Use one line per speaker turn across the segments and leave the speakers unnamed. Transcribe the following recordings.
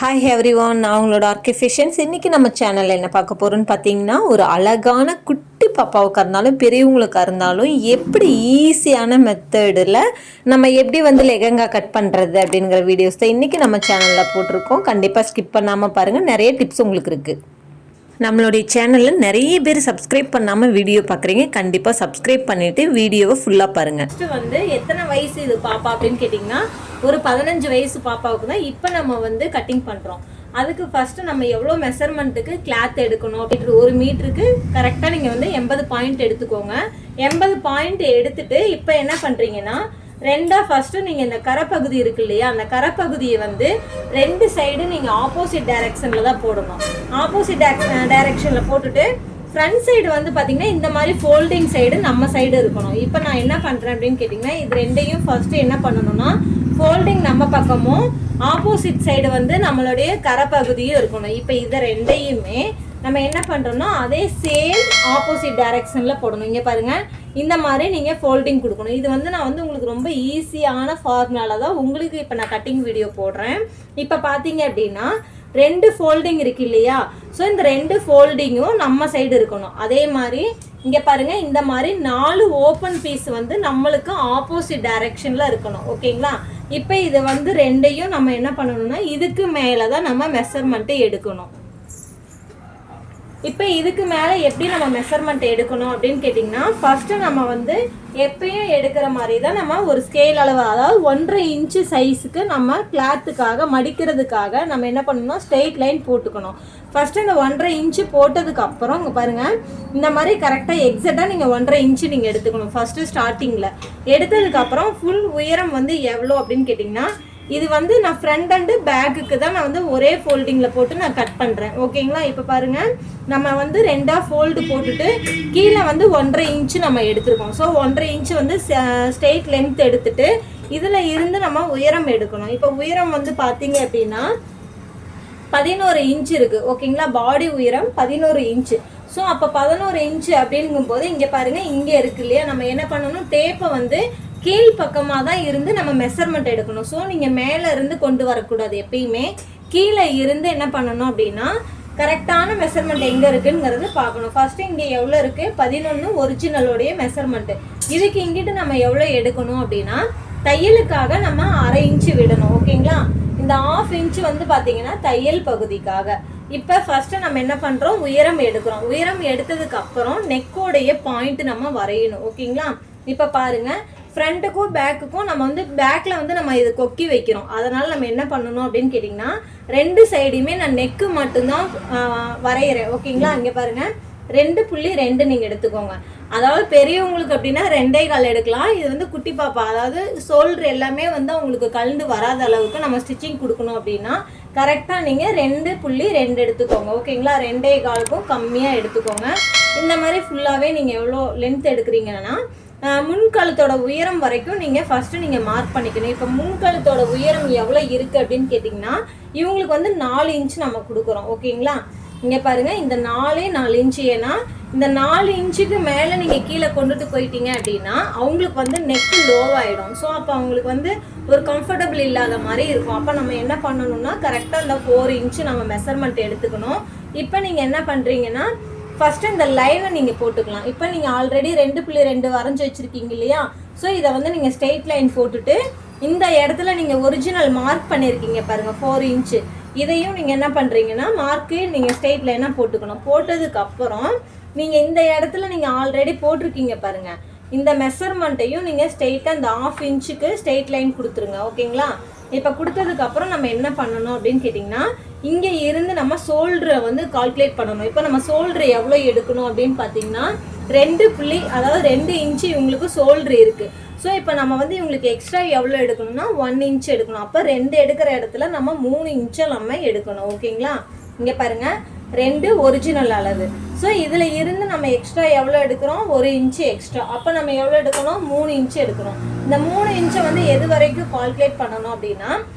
Hi everyone, நான் உங்களோட ஆர்கிஃபிஷியன்ஸ். இன்றைக்கி நம்ம சேனலில் என்ன பார்க்க போகிறோன்னு பார்த்தீங்கன்னா, ஒரு அழகான குட்டி பாப்பாவுக்காக இருந்தாலும் பெரியவங்களுக்காக இருந்தாலும் எப்படி ஈஸியான மெத்தடில் நம்ம எப்படி லெஹங்கா கட் பண்ணுறது அப்படிங்கிற வீடியோஸ் தான் இன்றைக்கி நம்ம சேனலில் போட்டிருக்கோம். கண்டிப்பாக ஸ்கிப் பண்ணாமல் பாருங்கள், நிறைய டிப்ஸ் உங்களுக்கு இருக்குது. நம்மளுடைய சேனலில் நிறைய பேர் சப்ஸ்கிரைப் பண்ணாமல் வீடியோ பார்க்குறீங்க. கண்டிப்பாக சப்ஸ்கிரைப் பண்ணிவிட்டு வீடியோவை ஃபுல்லாக பாருங்கள்.
ஃபஸ்ட்டு எத்தனை வயசு இது பாப்பா அப்படின்னு கேட்டிங்கன்னா, ஒரு 15 வயசு பாப்பாவுக்கு தான் இப்போ நம்ம கட்டிங் பண்ணுறோம். அதுக்கு ஃபஸ்ட்டு நம்ம எவ்வளோ மெஷர்மெண்ட்டுக்கு கிளாத் எடுக்கணும் அப்படின்ற 1 மீட்டருக்கு கரெக்டாக நீங்கள் 80 பாயிண்ட் எடுத்துக்கோங்க. 80 பாயிண்ட் எடுத்துட்டு இப்போ என்ன பண்ணுறீங்கன்னா, ஃபஸ்ட்டு நீங்கள் இந்த கரைப்பகுதி இருக்கு இல்லையா, அந்த கரைப்பகுதியை 2 சைடு நீங்கள் ஆப்போசிட் டைரக்ஷனில் தான் போடணும். ஆப்போசிட் டைரக்ஷனில் போட்டுட்டு ஃப்ரண்ட் சைடு பார்த்தீங்கன்னா இந்த மாதிரி ஃபோல்டிங் சைடு நம்ம சைடு இருக்கணும். இப்போ நான் என்ன பண்ணுறேன் அப்படின்னு கேட்டிங்கன்னா, இது ரெண்டையும் ஃபஸ்ட்டு என்ன பண்ணணும்னா, ஃபோல்டிங் நம்ம பக்கமும் ஆப்போசிட் சைடு நம்மளுடைய கரைப்பகுதியும் இருக்கணும். இப்போ இதை ரெண்டையுமே நம்ம என்ன பண்ணுறோம்னா, அதே சேம் ஆப்போசிட் டைரக்ஷனில் போடணும். இங்கே பாருங்கள், இந்த மாதிரி நீங்கள் ஃபோல்டிங் கொடுக்கணும். இது நான் உங்களுக்கு ரொம்ப ஈஸியான ஃபார்முலாவில் தான் உங்களுக்கு இப்போ நான் கட்டிங் வீடியோ போடுறேன். இப்போ பார்த்தீங்க அப்படின்னா 2 ஃபோல்டிங் இருக்கு இல்லையா, ஸோ இந்த 2 ஃபோல்டிங்கும் நம்ம சைடு இருக்கணும். அதே மாதிரி இங்கே பாருங்கள், இந்த மாதிரி 4 ஓப்பன் பீஸ் நம்மளுக்கு ஆப்போசிட் டைரக்ஷனில் இருக்கணும். ஓகேங்களா? இப்போ இதை 2யும் நம்ம என்ன பண்ணணும்னா, இதுக்கு மேலே தான் நம்ம மெஷர்மெண்ட்டை எடுக்கணும். இப்போ இதுக்கு மேலே எப்படி நம்ம மெஷர்மெண்ட் எடுக்கணும் அப்படின்னு கேட்டிங்கன்னா, ஃபஸ்ட்டு நம்ம எப்பயும் எடுக்கிற மாதிரி தான் நம்ம ஒரு ஸ்கேல் அளவு, அதாவது 1.5 இன்ச்சு சைஸுக்கு நம்ம கிளாத்துக்காக மடிக்கிறதுக்காக நம்ம என்ன பண்ணணும்னா, ஸ்ட்ரெயிட் லைன் போட்டுக்கணும். ஃபஸ்ட்டு இந்த 1.5 இன்ச்சு போட்டதுக்கப்புறம் இங்கே பாருங்கள், இந்த மாதிரி கரெக்டாக எக்ஸாக்டாக நீங்கள் 1.5 இன்ச்சு நீங்கள் எடுத்துக்கணும். ஃபஸ்ட்டு ஸ்டார்டிங்கில் எடுத்ததுக்கப்புறம் ஃபுல் உயரம் எவ்வளோ அப்படின்னு கேட்டிங்கன்னா, இது நான் ஃப்ரண்ட் அண்டு பேக்குக்கு தான் நான் ஒரே ஃபோல்டிங்கில் போட்டு நான் கட் பண்ணுறேன். ஓகேங்களா? இப்போ பாருங்கள், நம்ம 2 ஃபோல்டு போட்டுட்டு கீழே 1.5 இன்ச்சு நம்ம எடுத்துருக்கோம். ஸோ 1.5 இன்ச்சு ஸ்ட்ரெயிட் லென்த் எடுத்துட்டு இதில் இருந்து நம்ம உயரம் எடுக்கணும். இப்போ உயரம் பார்த்தீங்க அப்படின்னா 11 இன்ச்சு இருக்குது. ஓகேங்களா? பாடி உயரம் 11 இன்ச்சு. ஸோ அப்போ 11 இன்ச்சு அப்படிங்கும்போது இங்கே பாருங்கள், இங்கே இருக்கு இல்லையா, நம்ம என்ன பண்ணணும், டேப்பை கீழ் பக்கமாக தான் இருந்து நம்ம மெஷர்மெண்ட் எடுக்கணும். ஸோ நீங்கள் மேலே இருந்து கொண்டு வரக்கூடாது. எப்பயுமே கீழே இருந்து என்ன பண்ணணும் அப்படின்னா, கரெக்டான மெஷர்மெண்ட் எங்கே இருக்குங்கிறது பார்க்கணும். ஃபஸ்ட்டு இங்கே எவ்வளோ இருக்குது, 11 ஒரிஜினலோடைய மெஷர்மெண்ட்டு. இதுக்கு இங்கிட்டு நம்ம எவ்வளோ எடுக்கணும் அப்படின்னா, தையலுக்காக நம்ம 1/2 இன்ச்சு விடணும். ஓகேங்களா? இந்த 1/2 இன்ச்சு பார்த்தீங்கன்னா தையல் பகுதிக்காக. இப்போ ஃபஸ்ட்டு நம்ம என்ன பண்ணுறோம், உயரம் எடுக்கிறோம். உயரம் எடுத்ததுக்கப்புறம் நெக்கோடைய பாயிண்ட் நம்ம வரையணும். ஓகேங்களா? இப்போ பாருங்கள், ஃப்ரண்ட்டுக்கும் பேக்குக்கும் நம்ம பேக்கில் நம்ம இது கொக்கி வைக்கிறோம். அதனால் நம்ம என்ன பண்ணணும் அப்படின்னு கேட்டிங்கன்னா, 2 சைடுமே நான் நெக்கு மட்டும்தான் வரைகிறேன். ஓகேங்களா? இங்கே பாருங்கள், 2.2 நீங்கள் எடுத்துக்கோங்க. அதாவது பெரியவங்களுக்கு அப்படின்னா 2.25 எடுக்கலாம். இது குட்டி பாப்பா, அதாவது ஷோல்டர் எல்லாமே அவங்களுக்கு கலந்து வராத அளவுக்கு நம்ம ஸ்டிச்சிங் கொடுக்கணும் அப்படின்னா கரெக்டாக நீங்கள் 2.2 எடுத்துக்கோங்க. ஓகேங்களா? 2.25க்கும் கம்மியாக எடுத்துக்கோங்க. இந்த மாதிரி ஃபுல்லாகவே நீங்கள் எவ்வளோ லென்த் எடுக்கிறீங்கன்னா, முன்கழுத்தோட உயரம் வரைக்கும் நீங்கள் ஃபஸ்ட்டு நீங்கள் மார்க் பண்ணிக்கணும். இப்போ முன்கழுத்தோட உயரம் எவ்வளோ இருக்குது அப்படின்னு கேட்டிங்கன்னா, இவங்களுக்கு 4 இன்ச்சு நம்ம கொடுக்குறோம். ஓகேங்களா? இங்கே பாருங்கள், இந்த 4 இன்ச்சு. ஏன்னா இந்த 4 இன்ச்சுக்கு மேலே நீங்கள் கீழே கொண்டுட்டு போயிட்டீங்க அப்படின்னா அவங்களுக்கு நெக்கு லோவாகிடும். ஸோ அப்போ அவங்களுக்கு ஒரு கம்ஃபர்டபுள் இல்லாத மாதிரி இருக்கும். அப்போ நம்ம என்ன பண்ணணும்னா, கரெக்டாக இந்த 4 இன்ச்சு நம்ம மெஷர்மெண்ட் எடுத்துக்கணும். இப்போ நீங்கள் என்ன பண்ணுறீங்கன்னா, ஃபஸ்ட்டு இந்த லைனை நீங்கள் போட்டுக்கலாம். இப்போ நீங்கள் ஆல்ரெடி 2.2 வரைஞ்சி வச்சுருக்கீங்க இல்லையா, ஸோ இதை நீங்கள் ஸ்ட்ரெயிட் லைன் போட்டுட்டு இந்த இடத்துல நீங்கள் ஒரிஜினல் மார்க் பண்ணியிருக்கீங்க பாருங்கள் 4 இன்ச்சு. இதையும் நீங்கள் என்ன பண்ணுறீங்கன்னா, மார்க்கு நீங்கள் ஸ்ட்ரெயிட் லைனாக போட்டுக்கணும். போட்டதுக்கப்புறம் நீங்கள் இந்த இடத்துல நீங்கள் ஆல்ரெடி போட்டிருக்கீங்க பாருங்கள், இந்த மெஷர்மெண்ட்டையும் நீங்கள் ஸ்ட்ரெயிட்டாக இந்த 1/2 இன்ச்சுக்கு ஸ்ட்ரெயிட் லைன் கொடுத்துருங்க. ஓகேங்களா? இப்போ கொடுத்ததுக்கப்புறம் நம்ம என்ன பண்ணணும் அப்படின்னு கேட்டிங்கன்னா, இங்கே இருந்து நம்ம ஷோல்டரை கால்குலேட் பண்ணணும். இப்போ நம்ம ஷோல்டர் எவ்வளோ எடுக்கணும் அப்படின்னு பார்த்தீங்கன்னா, 2 இன்ச்சு இவங்களுக்கு ஷோல்டர் இருக்குது. ஸோ இப்போ நம்ம இவங்களுக்கு எக்ஸ்ட்ரா எவ்வளோ எடுக்கணும்னா 1 இன்ச் எடுக்கணும். அப்போ 2 எடுக்கிற இடத்துல நம்ம 3 இன்ச்சை நம்ம எடுக்கணும். ஓகேங்களா? இங்கே பாருங்கள், 2 ஒரிஜினல் அளவு. ஸோ இதில் இருந்து நம்ம எக்ஸ்ட்ரா எவ்வளோ எடுக்கிறோம், 1 இன்ச்சு எக்ஸ்ட்ரா. அப்போ நம்ம எவ்வளோ எடுக்கணும், 3 இன்ச்சு எடுக்கணும். இந்த 3 இன்ச்சை வந்து எது வரைக்கும் கால்குலேட் பண்ணணும் அப்படின்னா,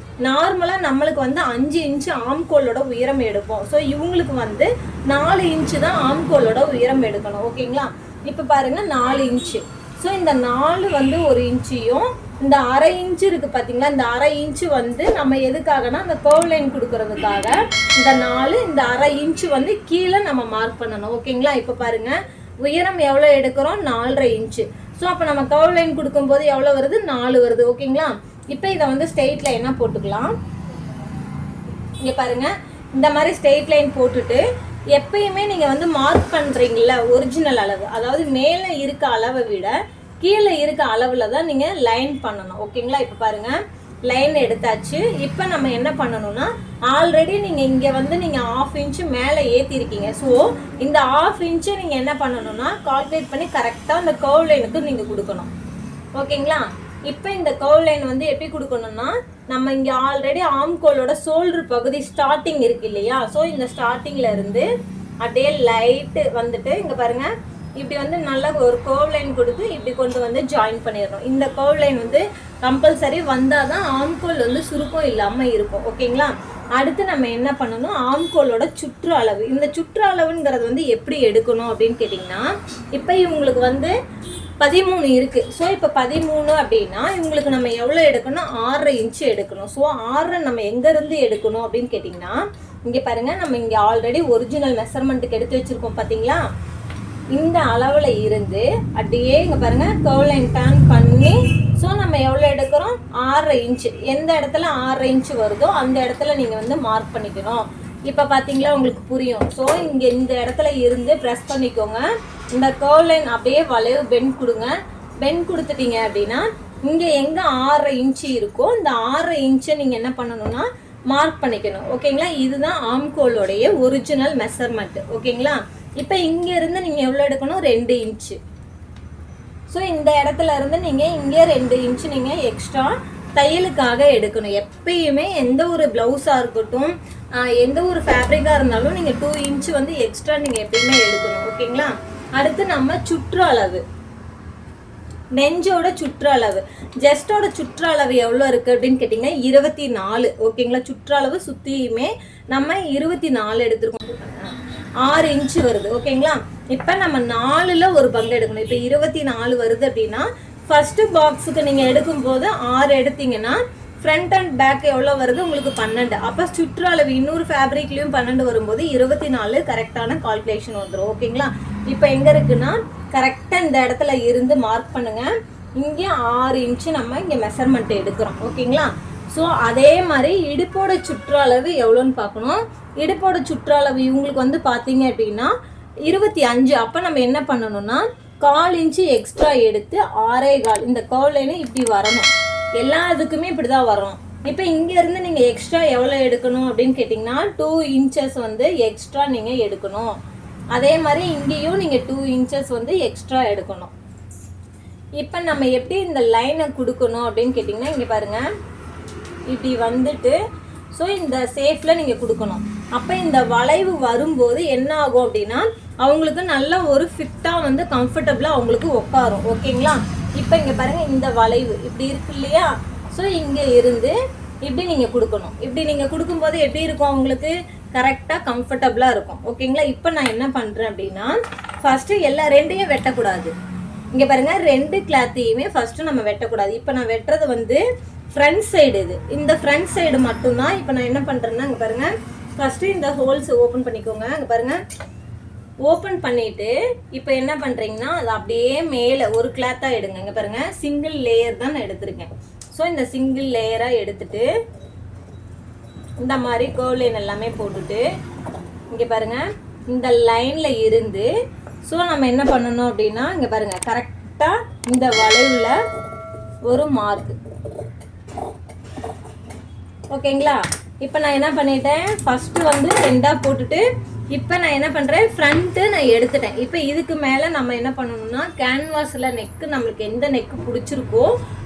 நார்மலாக நம்மளுக்கு வந்து 5 இன்ச்சு ஆம்கோலோட உயரம் எடுப்போம். ஸோ இவங்களுக்கு வந்து 4 இன்ச்சு தான் ஆம்கோலோட உயரம் எடுக்கணும். ஓகேங்களா? இப்போ பாருங்கள் 4 இன்ச்சு. ஸோ இந்த 4 வந்து 1 இன்ச்சையும் இந்த அரை இன்ச்சு இருக்குது பார்த்தீங்களா, இந்த அரை இன்ச்சு வந்து நம்ம எதுக்காகனா அந்த கர்வ் லைன் கொடுக்கறதுக்காக இந்த 4 இந்த அரை இன்ச்சு வந்து கீழே நம்ம மார்க் பண்ணணும். ஓகேங்களா? இப்போ பாருங்கள் உயரம் எவ்வளோ எடுக்கிறோம், 4.5 இன்ச்சு. ஸோ அப்போ நம்ம கர்வ் லைன் கொடுக்கும்போது எவ்வளோ வருது, 4 வருது. ஓகேங்களா? இப்போ இதை வந்து ஸ்ட்ரெயிட் லைனாக போட்டுக்கலாம். இங்கே பாருங்கள் இந்த மாதிரி ஸ்ட்ரெயிட் லைன் போட்டுட்டு எப்பயுமே நீங்கள் வந்து மார்க் பண்ணுறீங்கள ஒரிஜினல் அளவு, அதாவது மேலே இருக்க அளவை விட கீழே இருக்க அளவில் தான் நீங்கள் லைன் பண்ணணும். ஓகேங்களா? இப்போ பாருங்கள் லைன் எடுத்தாச்சு. இப்போ நம்ம என்ன பண்ணணும்னா, ஆல்ரெடி நீங்கள் இங்கே வந்து நீங்கள் 1/2 இன்ச்சு மேலே ஏற்றிருக்கீங்க. ஸோ இந்த 1/2 இன்ச்சை நீங்கள் என்ன பண்ணணும்னா கால்குலேட் பண்ணி கரெக்டாக அந்த கர்வ் லைனுக்கு நீங்கள் கொடுக்கணும். ஓகேங்களா? இப்போ இந்த கர்வ் லைன் வந்து எப்படி கொடுக்கணும்னா, நம்ம இங்கே ஆல்ரெடி ஆம்கோலோட ஷோல்டர் பகுதி ஸ்டார்டிங் இருக்கு இல்லையா, ஸோ இந்த ஸ்டார்டிங்கில் இருந்து அப்படியே லைட்டு வந்துட்டு இங்கே பாருங்கள் இப்படி வந்து நல்லா ஒரு கர்வ் லைன் கொடுத்து இப்படி கொண்டு வந்து ஜாயின் பண்ணிடணும். இந்த கர்வ் லைன் வந்து கம்பல்சரி வந்தால் தான் ஆம்கோல் வந்து சுருக்கம் இல்லாமல் இருக்கும். ஓகேங்களா? அடுத்து நம்ம என்ன பண்ணணும், ஆம்கோலோட சுற்று அளவு. இந்த சுற்று அளவுங்கிறது வந்து எப்படி எடுக்கணும் அப்படின்னு கேட்டிங்கன்னா, இப்போ இவங்களுக்கு வந்து 13 இருக்குது. ஸோ இப்போ 13 அப்படின்னா இவங்களுக்கு நம்ம எவ்வளோ எடுக்கணும், 6.5 இன்ச்சு எடுக்கணும். ஸோ 6 நம்ம எங்கேருந்து எடுக்கணும் அப்படின்னு கேட்டிங்கன்னா, இங்கே பாருங்கள் நம்ம இங்கே ஆல்ரெடி ஒரிஜினல் மெஷர்மெண்ட்டுக்கு எடுத்து வச்சுருக்கோம் பார்த்தீங்களா, இந்த அளவில் இருந்து அப்படியே இங்கே பாருங்கள் கர்வ் லைன் டர்ன் பண்ணி ஸோ நம்ம எவ்வளோ எடுக்கிறோம், 6.5 இன்ச்சு. எந்த இடத்துல 6.5 இன்ச்சு வருதோ அந்த இடத்துல நீங்கள் வந்து மார்க் பண்ணிக்கணும். இப்போ பார்த்தீங்களா உங்களுக்கு புரியும். ஸோ இங்கே இந்த இடத்துல இருந்து ப்ரெஸ் பண்ணிக்கோங்க. இந்த கர்வ் லைன் அப்படியே வளைவு பெண்ட் கொடுங்க. பெண்ட் கொடுத்துட்டீங்க அப்படின்னா இங்கே எங்கே 6.5 இன்ச்சு இருக்கோ இந்த 6.5 இன்ச்சை நீங்கள் என்ன பண்ணணும்னா மார்க் பண்ணிக்கணும். ஓகேங்களா? இதுதான் ஆம்கோலோடைய ஒரிஜினல் மெஷர்மெண்ட். ஓகேங்களா? இப்போ இங்கேருந்து நீங்கள் எவ்வளோ எடுக்கணும், 2 இன்ச்சு. ஸோ இந்த இடத்துல இருந்து நீங்கள் இங்கே 2 இன்ச்சு நீங்கள் எக்ஸ்ட்ரா தையலுக்காக எடுக்கணும். எப்பயுமே எந்த ஒரு ப்ளவுஸாக இருக்கட்டும், எந்த ஒரு ஃபேப்ரிக்காக இருந்தாலும் நீங்கள் 2 இன்ச்சு வந்து எக்ஸ்ட்ரா நீங்கள் எப்பயுமே எடுக்கணும். ஓகேங்களா? அடுத்து நம்ம சுற்று அளவு, நெஞ்சோட சுற்று அளவு, ஜஸ்டோட சுற்று அளவு எவ்வளோ இருக்குது அப்படின்னு கேட்டிங்கன்னா 24. ஓகேங்களா? சுற்றளவு சுற்றியுமே நம்ம 24 எடுத்துருக்கோம். 6 இன்ச்சு வருது. ஓகேங்களா? இப்போ நம்ம 4ல் ஒரு பங்கு எடுக்கணும். இப்போ 24 வருது அப்படின்னா ஃபஸ்ட்டு பாக்ஸுக்கு நீங்கள் எடுக்கும்போது 6 எடுத்தீங்கன்னா ஃப்ரண்ட் அண்ட் பேக் எவ்வளோ வருது உங்களுக்கு 12. அப்போ சுற்று அளவு இன்னொரு ஃபேப்ரிக்லேயும் 12 வரும்போது 24 கரெக்டான கால்குலேஷன் வந்துடும். ஓகேங்களா? இப்போ எங்கே இருக்குன்னா கரெக்டாக இந்த இடத்துல இருந்து மார்க் பண்ணுங்கள். இங்கே 6 இன்ச்சு நம்ம இங்கே மெஷர்மெண்ட் எடுக்கிறோம். ஓகேங்களா? ஸோ அதே மாதிரி இடுப்போட சுற்றளவு எவ்வளோன்னு பார்க்கணும். இடுப்போட சுற்றளவு இவங்களுக்கு வந்து பார்த்தீங்க அப்படின்னா 25. அப்போ நம்ம என்ன பண்ணணும்னா 1/4 இன்ச்சு எக்ஸ்ட்ரா எடுத்து 6.25 இந்த கர்வ் லைனு இப்படி வரணும். எல்லா இதுக்குமே இப்படி தான் வரணும். இப்போ இங்கேருந்து நீங்கள் எக்ஸ்ட்ரா எவ்வளோ எடுக்கணும் அப்படின்னு கேட்டிங்கன்னா 2 இன்ச்சஸ் வந்து எக்ஸ்ட்ரா நீங்கள் எடுக்கணும். அதே மாதிரி இங்கேயும் நீங்கள் 2 இன்ச்சஸ் வந்து எக்ஸ்ட்ரா எடுக்கணும். இப்போ நம்ம எப்படி இந்த லைனை கொடுக்கணும் அப்படின்னு கேட்டிங்கன்னா இங்கே பாருங்கள் இப்படி வந்துட்டு ஸோ இந்த சேஃபில் நீங்கள் கொடுக்கணும். அப்போ இந்த வளைவு வரும்போது என்ன ஆகும் அப்படின்னா அவங்களுக்கு நல்ல ஒரு ஃபிட்டாக வந்து கம்ஃபர்டபுளாக அவங்களுக்கு உட்காரும். ஓகேங்களா? இப்போ இங்கே பாருங்கள் இந்த வளைவு இப்படி இருக்கு இல்லையா, ஸோ இங்கே இருந்து இப்படி நீங்கள் கொடுக்கணும். இப்படி நீங்கள் கொடுக்கும்போது எப்படி இருக்கும், அவங்களுக்கு கரெக்டாக கம்ஃபர்டபுளாக இருக்கும். ஓகேங்களா? இப்போ நான் என்ன பண்ணுறேன் அப்படின்னா ஃபஸ்ட்டு எல்லா 2யும் வெட்டக்கூடாது. இங்கே பாருங்கள் 2 கிளாத்தையுமே ஃபஸ்ட்டு நம்ம வெட்டக்கூடாது. இப்போ நான் வெட்டுறது வந்து ஃப்ரண்ட் சைடு. இந்த ஃப்ரண்ட் சைடு மட்டும்தான். இப்போ நான் என்ன பண்ணுறேன்னா இங்கே பாருங்கள் ஃபஸ்ட்டு இந்த ஹோல்ஸ் ஓப்பன் பண்ணிக்கோங்க. இங்கே பாருங்கள் ஓப்பன் பண்ணிவிட்டு இப்போ என்ன பண்ணுறீங்கன்னா அது அப்படியே மேலே ஒரு கிளாத்தாக எடுங்க. இங்கே பாருங்கள் சிங்கிள் லேயர் தான் நான் எடுத்திருக்கேன். ஸோ இந்த சிங்கிள் லேயராக எடுத்துட்டு இந்த மாதிரி கர்வ் லைன் எல்லாமே போட்டுட்டு இங்கே பாருங்கள் இந்த லைனில் இருந்து ஸோ நம்ம என்ன பண்ணணும் அப்படின்னா இங்கே பாருங்கள் கரெக்டாக இந்த வளைவில் ஒரு மார்க். ஓகேங்களா? இப்போ நான் என்ன பண்ணிட்டேன் ஃபஸ்ட்டு வந்து 2ஆக போட்டுட்டு இப்போ நான் என்ன பண்ணுறேன் ஃப்ரண்ட்டு நான் எடுத்துட்டேன். இப்போ இதுக்கு மேலே நம்ம என்ன பண்ணணும்னா கேன்வாஸில் நெக்கு நம்மளுக்கு எந்த நெக்கு பிடிச்சிருக்கோ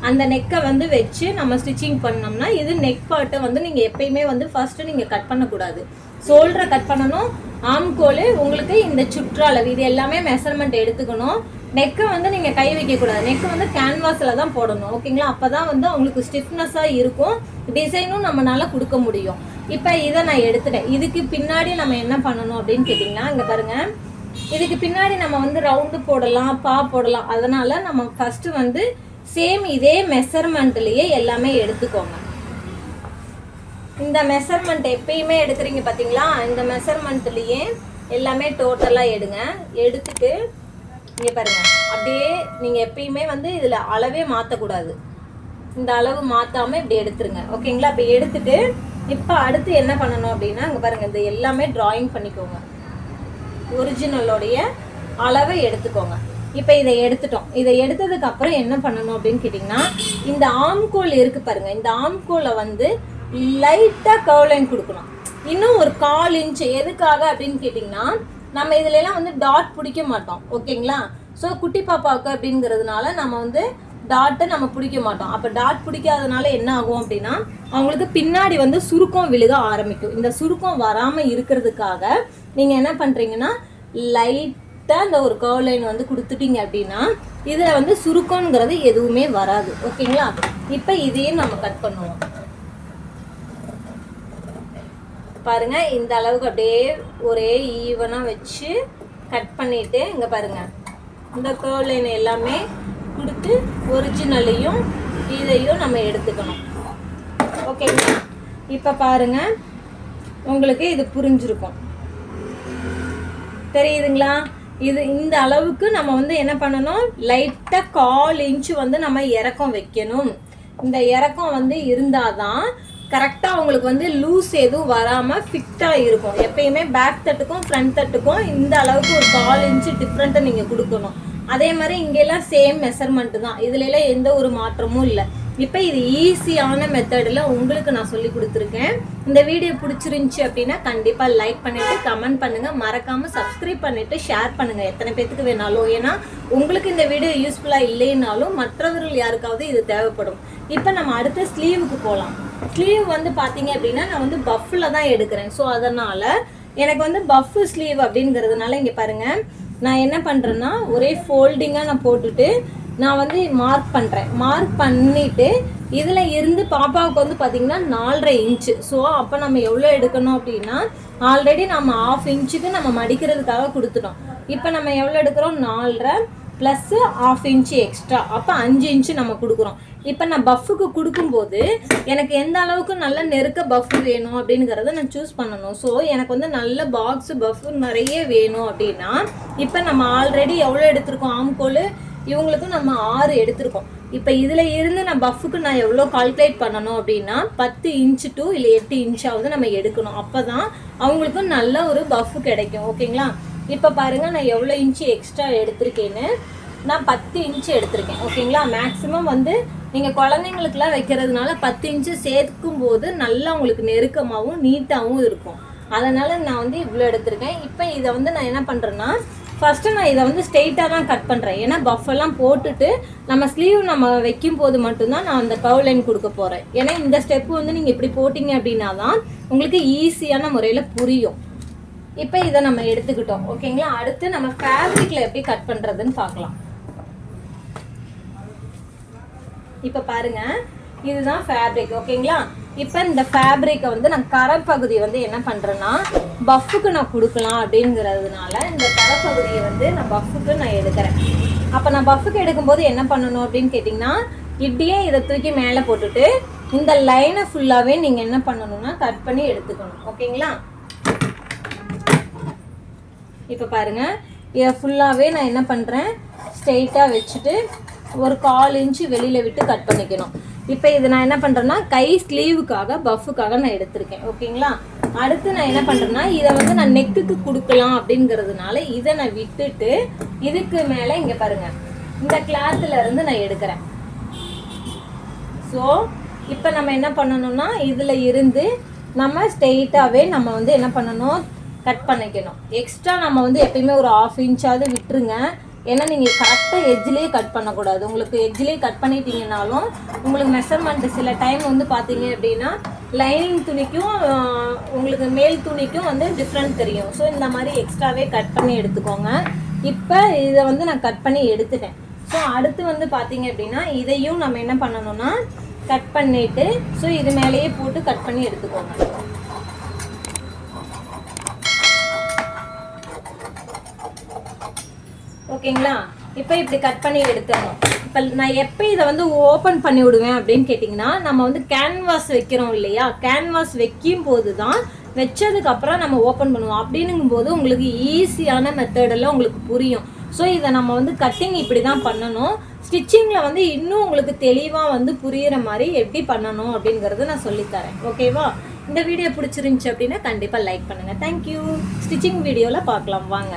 அந்த நெக்கை வந்து வச்சு நம்ம ஸ்டிச்சிங் பண்ணோம்னா இது நெக் பார்ட்டை வந்து நீங்கள் எப்பயுமே வந்து ஃபஸ்ட்டு நீங்கள் கட் பண்ணக்கூடாது. ஷோல்டரை கட் பண்ணணும், ஆம்கோல், உங்களுக்கு இந்த சுற்றளவு, இது எல்லாமே மெஷர்மெண்ட் எடுத்துக்கணும். நெக்கை வந்து நீங்கள் கை வைக்கக்கூடாது, நெக்கை வந்து கேன்வாஸில் தான் போடணும். ஓகேங்களா? அப்போ தான் வந்து அவங்களுக்கு ஸ்டிஃப்னஸாக இருக்கும், டிசைனும் நம்மளால கொடுக்க முடியும். இப்போ இதை நான் எடுத்துட்டேன். இதுக்கு பின்னாடி நம்ம என்ன பண்ணணும் அப்படின்னு கேட்டிங்கன்னா, இங்கே பாருங்கள், இதுக்கு பின்னாடி நம்ம வந்து ரவுண்டு போடலாம், போடலாம். அதனால் நம்ம ஃபஸ்ட்டு வந்து சேம் இதே மெஷர்மெண்ட்லேயே எல்லாமே எடுத்துக்கோங்க. இந்த மெஷர்மெண்ட் எப்பயுமே எடுக்கிறீங்க பார்த்தீங்களா, இந்த மெஷர்மெண்ட்லேயே எல்லாமே டோட்டலாக எடுங்க. எடுத்துட்டு இங்கே பாருங்கள், அப்படியே நீங்கள் எப்பயுமே வந்து இதில் அளவே மாற்றக்கூடாது, இந்த அளவு மாற்றாமல் இப்படி எடுத்துருங்க. ஓகேங்களா? அப்படி எடுத்துட்டு இப்போ அடுத்து என்ன பண்ணணும் அப்படின்னா, இங்கே பாருங்கள், இந்த எல்லாமே ட்ராயிங் பண்ணிக்கோங்க, ஒரிஜினலோடைய அளவை எடுத்துக்கோங்க. இப்போ இதை எடுத்துட்டோம். இதை எடுத்ததுக்கு அப்புறம் என்ன பண்ணணும் அப்படின்னு கேட்டிங்கன்னா, இந்த ஆம்கோல் இருக்குது பாருங்கள், இந்த ஆம்கோலை வந்து லைட்டாக கர்வ் லைன் கொடுக்கணும், இன்னும் ஒரு 1/4 இன்ச்சு. எதுக்காக அப்படின்னு கேட்டிங்கன்னா, நம்ம இதுலலாம் வந்து டாட் பிடிக்க மாட்டோம். ஓகேங்களா? ஸோ குட்டி பாப்பாவுக்கு அப்படிங்கிறதுனால நம்ம வந்து டாட்டை நம்ம பிடிக்க மாட்டோம். அப்போ டாட் பிடிக்காதனால என்ன ஆகும் அப்படின்னா, அவங்களுக்கு பின்னாடி வந்து சுருக்கம் விழுக ஆரம்பிக்கும். இந்த சுருக்கம் வராமல் இருக்கிறதுக்காக நீங்கள் என்ன பண்ணுறீங்கன்னா, லைட்டாக இந்த ஒரு கர்வ் லைன் வந்து கொடுத்துட்டீங்க அப்படின்னா இதில் வந்து சுருக்கங்கிறது எதுவுமே வராது. ஓகேங்களா? இப்போ இதையும் நம்ம கட் பண்ணுவோம். பாருங்க, இந்த அளவுக்கு அப்படியே ஒரே ஈவனாக வச்சு கட் பண்ணிட்டு, இங்கே பாருங்க, இந்த கர்வ் லைன் எல்லாமே கொடுத்து ஒரிஜினலையும் இதையும் நம்ம எடுத்துக்கணும். ஓகேங்களா? இப்போ பாருங்க, உங்களுக்கு இது புரிஞ்சிருக்கும், தெரியுதுங்களா? இது இந்த அளவுக்கு நம்ம வந்து என்ன பண்ணணும், லைட்டாக 1/4 இன்ச்சு வந்து நம்ம இறக்கம் வைக்கணும். இந்த இறக்கம் வந்து இருந்தாதான் கரெக்டாக உங்களுக்கு வந்து லூஸ் எதுவும் வராமல் ஃபிட்டாக இருக்கும். எப்பயுமே பேக் தட்டுக்கும் ஃப்ரண்ட் தட்டுக்கும் இந்த அளவுக்கு ஒரு 1/4 இன்ச்சு டிஃப்ரெண்ட்டை நீங்கள் கொடுக்கணும். அதே மாதிரி இங்கெல்லாம் சேம் மெஷர்மெண்ட்டு தான், இதுலலாம் எந்த ஒரு மாற்றமும் இல்லை. இப்போ இது ஈஸியான மெத்தடில் உங்களுக்கு நான் சொல்லி கொடுத்துருக்கேன். இந்த வீடியோ பிடிச்சிருந்துச்சி அப்படின்னா கண்டிப்பாக லைக் பண்ணிவிட்டு கமெண்ட் பண்ணுங்கள், மறக்காமல் சப்ஸ்கிரைப் பண்ணிவிட்டு ஷேர் பண்ணுங்கள் எத்தனை பேத்துக்கு வேணாலும். ஏன்னா உங்களுக்கு இந்த வீடியோ யூஸ்ஃபுல்லாக இல்லைனாலும் மற்றவர்கள் யாருக்காவது இது தேவைப்படும். இப்போ நம்ம அடுத்த ஸ்லீவுக்கு போகலாம். ஸ்லீவ் வந்து பார்த்தீங்க அப்படின்னா நான் வந்து பஃப்பில் தான் எடுக்கிறேன். ஸோ அதனால் எனக்கு வந்து பஃப் ஸ்லீவ் அப்படிங்கிறதுனால இங்கே பாருங்கள், நான் என்ன பண்ணுறேன்னா ஒரே ஃபோல்டிங்காக நான் போட்டுட்டு நான் வந்து மார்க் பண்ணுறேன். மார்க் பண்ணிவிட்டு இதில் இருந்து பாப்பாவுக்கு வந்து பார்த்திங்கன்னா 4.5 இன்ச்சு. ஸோ அப்போ நம்ம எவ்வளோ எடுக்கணும் அப்படின்னா, ஆல்ரெடி நம்ம 1/2 இன்ச்சுக்கு நம்ம மடிக்கிறதுக்காக கொடுத்துட்டோம். இப்போ நம்ம எவ்வளோ எடுக்கிறோம், 4.5 ப்ளஸ்ஸு 1/2 இன்ச்சு எக்ஸ்ட்ரா, அப்போ 5 இன்ச்சு நம்ம கொடுக்குறோம். இப்போ நான் பஃப்புக்கு கொடுக்கும்போது எனக்கு எந்த அளவுக்கு நல்ல நெருக்க பஃப் வேணும் அப்படிங்கிறத நான் சூஸ் பண்ணணும். ஸோ எனக்கு வந்து நல்ல பாக்ஸு பஃப்பு நிறைய வேணும் அப்படின்னா, இப்போ நம்ம ஆல்ரெடி எவ்வளோ எடுத்திருக்கோம், ஆம்கோல் இவங்களுக்கு நம்ம 6 எடுத்திருக்கோம். இப்போ இதில் இருந்து நான் பஃப்புக்கு நான் எவ்வளோ கால்குலேட் பண்ணணும் அப்படின்னா 10 இன்ச்சு டு இல்லை 8 இன்ச்சாவது நம்ம எடுக்கணும். அப்போ தான் அவங்களுக்கும் நல்ல ஒரு பஃப்பு கிடைக்கும். ஓகேங்களா? இப்போ பாருங்கள், நான் எவ்வளோ இன்ச்சு எக்ஸ்ட்ரா எடுத்திருக்கேன்னு, நான் 10 இன்ச்சு எடுத்திருக்கேன். ஓகேங்களா? மேக்ஸிமம் வந்து நீங்கள் குழந்தைங்களுக்குலாம் வைக்கிறதுனால 10 இன்ச்சு சேர்க்கும் போது நல்லா உங்களுக்கு நெருக்கமாகவும் நீட்டாகவும் இருக்கும். அதனால் நான் வந்து இவ்வளோ எடுத்திருக்கேன். இப்போ இதை வந்து நான் என்ன பண்ணுறேன்னா, ஃபஸ்ட்டு நான் இதை வந்து ஸ்ட்ரெயிட்டாக தான் கட் பண்ணுறேன். ஏன்னா பஃபெல்லாம் போட்டுட்டு நம்ம ஸ்லீவ் நம்ம வைக்கும் போது மட்டும்தான் நான் அந்த கர்வ் லைன் கொடுக்க போகிறேன். ஏன்னா இந்த ஸ்டெப்பு வந்து நீங்கள் இப்படி போட்டிங்க அப்படின்னா தான் உங்களுக்கு ஈஸியான முறையில் புரியும். இப்போ இதை நம்ம எடுத்துக்கிட்டோம். ஓகேங்களா? அடுத்து நம்ம ஃபேப்ரிக்கில் எப்படி கட் பண்ணுறதுன்னு பார்க்கலாம். இப்போ பாருங்கள், இதுதான் ஃபேப்ரிக். ஓகேங்களா? இப்போ இந்த ஃபேப்ரிக்கை வந்து நான் கரைப்பகுதி வந்து என்ன பண்ணுறேன்னா பஃப்புக்கு நான் கொடுக்கலாம் அப்படிங்கிறதுனால இந்த கரைப்பகுதியை வந்து நான் பஃப்புக்கு நான் எடுக்கிறேன். அப்போ நான் பஃப்புக்கு எடுக்கும்போது என்ன பண்ணணும் அப்படின்னு கேட்டிங்கன்னா, இப்படியே இதை தூக்கி மேலே போட்டுட்டு இந்த லைனை ஃபுல்லாகவே நீங்கள் என்ன பண்ணணும்னா கட் பண்ணி எடுத்துக்கணும். ஓகேங்களா? இப்போ பாருங்கள், இதை ஃபுல்லாகவே நான் என்ன பண்ணுறேன், ஸ்ட்ரெயிட்டாக வச்சுட்டு ஒரு 1/4 இன்ச்சு வெளியில் விட்டு கட் பண்ணிக்கணும். இப்போ இது நான் என்ன பண்ணுறேன்னா கை ஸ்லீவுக்காக பஃப்புக்காக நான் எடுத்திருக்கேன். ஓகேங்களா? அடுத்து நான் என்ன பண்ணுறேன்னா இதை வந்து நான் நெக்குக்கு கொடுக்கலாம் அப்படிங்கிறதுனால இதை நான் விட்டுட்டு இதுக்கு மேலே இங்கே பாருங்கள் இந்த கிளாத்தில் இருந்து நான் எடுக்கிறேன். ஸோ இப்போ நம்ம என்ன பண்ணணும்னா இதில் இருந்து நம்ம ஸ்ட்ரெயிட்டாகவே நம்ம வந்து என்ன பண்ணணும், கட் பண்ணிக்கணும். எக்ஸ்ட்ரா நம்ம வந்து எப்பயுமே ஒரு 1/2 இன்ச்சாவது விட்டுருங்க. ஏன்னா நீங்கள் கரெக்டாக எட்ஜ்லேயே கட் பண்ணக்கூடாது. உங்களுக்கு எட்ஜ்லேயே கட் பண்ணிட்டீங்கனாலும் உங்களுக்கு மெஷர்மெண்ட்டு சில டைம் வந்து பார்த்தீங்க அப்படின்னா லைனிங் துணிக்கும் உங்களுக்கு மேல் துணிக்கும் வந்து டிஃப்ரெண்ட் தெரியும். ஸோ இந்த மாதிரி எக்ஸ்ட்ராவே கட் பண்ணி எடுத்துக்கோங்க. இப்போ இதை வந்து நான் கட் பண்ணி எடுத்துட்டேன். ஸோ அடுத்து வந்து பார்த்தீங்க அப்படின்னா இதையும் நம்ம என்ன பண்ணணும்னா கட் பண்ணிவிட்டு ஸோ இது மேலேயே போட்டு கட் பண்ணி எடுத்துக்கோங்க. ஓகேங்களா? இப்போ இப்படி கட் பண்ணி எடுத்துடணும். இப்போ நான் எப்போ இதை வந்து ஓப்பன் பண்ணி விடுவேன் அப்படின்னு கேட்டிங்கன்னா நம்ம வந்து கேன்வாஸ் வைக்கிறோம் இல்லையா, கேன்வாஸ் வைக்கும் போது தான் வச்சதுக்கப்புறம் நம்ம ஓப்பன் பண்ணுவோம். அப்படின்னுங்கும் போது உங்களுக்கு ஈஸியான மெத்தடெல்லாம் உங்களுக்கு புரியும். ஸோ இதை நம்ம வந்து கட்டிங் இப்படி தான் பண்ணணும். ஸ்டிச்சிங்கில் வந்து இன்னும் உங்களுக்கு தெளிவாக வந்து புரிகிற மாதிரி எப்படி பண்ணணும் அப்படிங்கிறத நான் சொல்லித்தரேன். ஓகேவா? இந்த வீடியோ பிடிச்சிருந்துச்சி அப்படின்னா கண்டிப்பாக லைக் பண்ணுங்கள். தேங்க்யூ. ஸ்டிச்சிங் வீடியோவில் பார்க்கலாம் வாங்க.